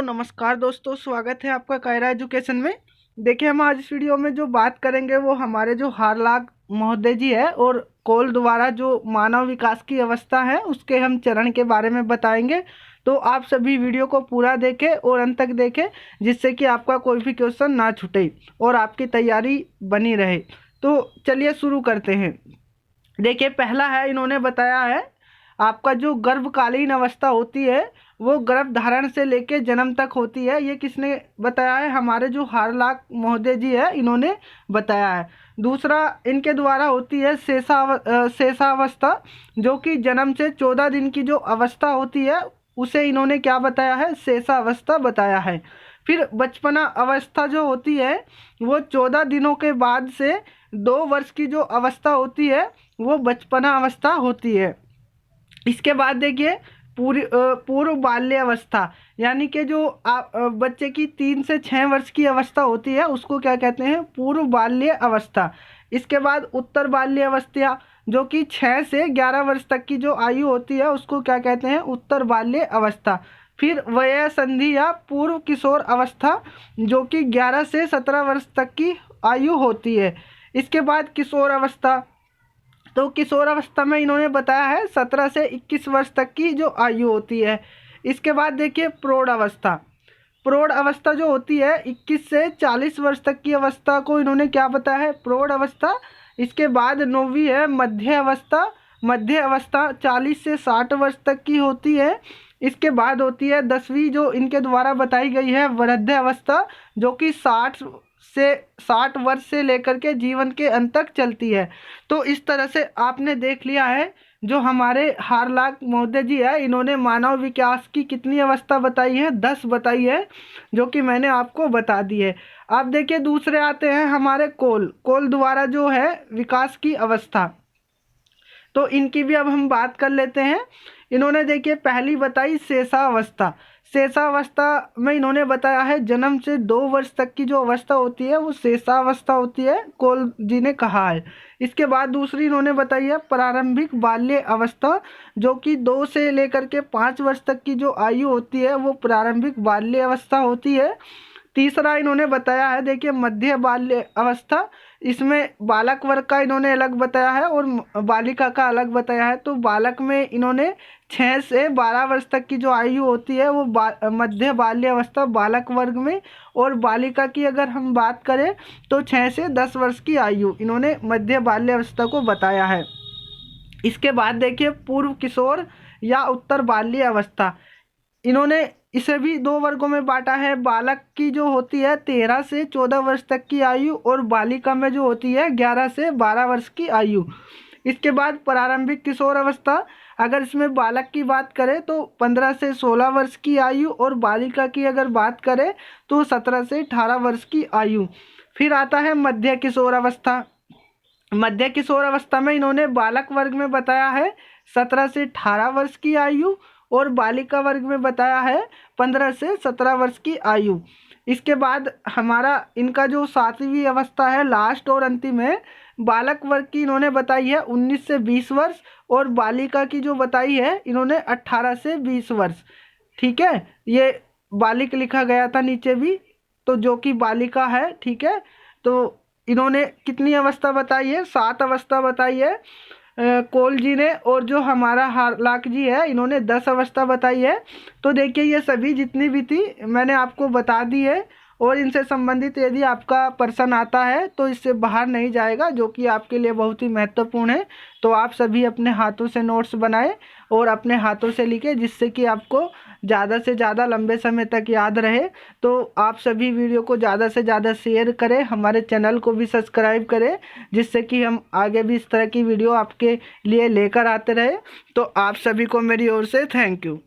नमस्कार दोस्तों, स्वागत है आपका कायरा एजुकेशन में। देखिए, हम आज इस वीडियो में जो बात करेंगे वो हमारे जो हारलाक महोदय जी है और कोल द्वारा जो मानव विकास की अवस्था है उसके हम चरण के बारे में बताएंगे। तो आप सभी वीडियो को पूरा देखें और अंत तक देखें, जिससे कि आपका कोई भी क्वेश्चन ना छूटे और आपकी तैयारी बनी रहे। तो चलिए शुरू करते हैं। देखिए, पहला है, इन्होंने बताया है आपका जो गर्भकालीन अवस्था होती है वो गर्भ धारण से लेकर जन्म तक होती है। ये किसने बताया है? हमारे जो हारलाक महोदय जी है इन्होंने बताया है। दूसरा, इनके द्वारा होती है शेषावस्था, जो कि जन्म से 14 दिन की जो अवस्था होती है उसे इन्होंने क्या बताया है? शेषावस्था बताया है। फिर बचपना अवस्था जो होती है वो 14 दिनों के बाद से 2 वर्ष की जो अवस्था होती है वो बचपना अवस्था होती है। इसके बाद देखिए पूर्व बाल्य अवस्था, यानी कि जो बच्चे की 3 से 6 वर्ष की अवस्था होती है उसको क्या कहते हैं? पूर्व बाल्य अवस्था। इसके बाद उत्तर बाल्य अवस्था, जो कि 6 से 11 वर्ष तक की जो आयु होती है उसको क्या कहते हैं? उत्तर बाल्य अवस्था। फिर वय संधि या पूर्व किशोर अवस्था, जो कि 11 से 17 वर्ष तक की आयु होती है। इसके बाद किशोर अवस्था, तो किशोर अवस्था में इन्होंने बताया है 17 से 21 वर्ष तक की जो आयु होती है। इसके बाद देखिए प्रौढ़ अवस्था। प्रौढ़ अवस्था जो होती है 21 से 40 वर्ष तक की अवस्था को इन्होंने क्या बताया है? प्रौढ़ अवस्था। इसके बाद 9वीं है मध्य अवस्था। मध्य अवस्था 40 से 60 वर्ष तक की होती है। इसके बाद होती है 10वीं, जो इनके द्वारा बताई गई है वृद्ध अवस्था, जो कि 60 वर्ष से लेकर के जीवन के अंत तक चलती है। तो इस तरह से आपने देख लिया है जो हमारे हारलाक महोदय जी है इन्होंने मानव विकास की कितनी अवस्था बताई है? 10 बताई है, जो कि मैंने आपको बता दी है। आप देखिए, दूसरे आते हैं हमारे कोल द्वारा जो है विकास की अवस्था। तो इनकी भी अब हम बात कर लेते हैं। इन्होंने देखिए पहली बताई शेषावस्था। शेषावस्था में इन्होंने बताया है जन्म से 2 वर्ष तक की जो अवस्था होती है वो शेषावस्था होती है, कोल जी ने कहा है। इसके बाद दूसरी इन्होंने बताई है प्रारंभिक बाल्य अवस्था, जो कि 2 से लेकर के 5 वर्ष तक की जो आयु होती है वो प्रारंभिक बाल्य अवस्था होती है। तीसरा इन्होंने बताया है, देखिए मध्य बाल्य अवस्था। इसमें बालक वर्ग का इन्होंने अलग बताया है और बालिका का अलग बताया है। तो बालक में इन्होंने 6 से 12 वर्ष तक की जो आयु होती है वो मध्य बाल्य अवस्था बालक वर्ग में, और बालिका की अगर हम बात करें तो 6 से 10 वर्ष की आयु इन्होंने मध्य बाल्य अवस्था को बताया है। इसके बाद देखिए पूर्व किशोर या उत्तर बाल्य अवस्था। इन्होंने इसे भी 2 वर्गों में बांटा है। बालक की जो होती है 13 से 14 वर्ष तक की आयु, और बालिका में जो होती है 11 से 12 वर्ष की आयु। इसके बाद प्रारंभिक किशोर अवस्था, अगर इसमें बालक की बात करें तो 15 से 16 वर्ष की आयु, और बालिका की अगर बात करें तो 17 से 18 वर्ष की आयु। फिर आता है मध्य किशोर अवस्था। मध्य किशोर अवस्था में इन्होंने बालक वर्ग में बताया है 17 से 18 वर्ष की आयु, और बालिका वर्ग में बताया है 15 से 17 वर्ष की आयु। इसके बाद हमारा इनका जो 7वीं अवस्था है लास्ट और अंतिम है, बालक वर्ग की इन्होंने बताई है 19 से 20 वर्ष, और बालिका की जो बताई है इन्होंने 18 से 20 वर्ष। ठीक है, ये बालिक लिखा गया था नीचे भी, तो जो कि बालिका है। ठीक है, तो इन्होंने कितनी अवस्था बताई है? 7 अवस्था बताई है कोल जी ने, और जो हमारा हारलाक जी है इन्होंने 10 अवस्था बताई है। तो देखिए, ये सभी जितनी भी थी मैंने आपको बता दी है, और इनसे संबंधित यदि आपका प्रश्न आता है तो इससे बाहर नहीं जाएगा, जो कि आपके लिए बहुत ही महत्वपूर्ण है। तो आप सभी अपने हाथों से नोट्स बनाएं और अपने हाथों से लिखें, जिससे कि आपको ज़्यादा से ज़्यादा लंबे समय तक याद रहे। तो आप सभी वीडियो को ज़्यादा से ज़्यादा शेयर करें, हमारे चैनल को भी सब्सक्राइब करें, जिससे कि हम आगे भी इस तरह की वीडियो आपके लिए लेकर आते रहे। तो आप सभी को मेरी ओर से थैंक यू।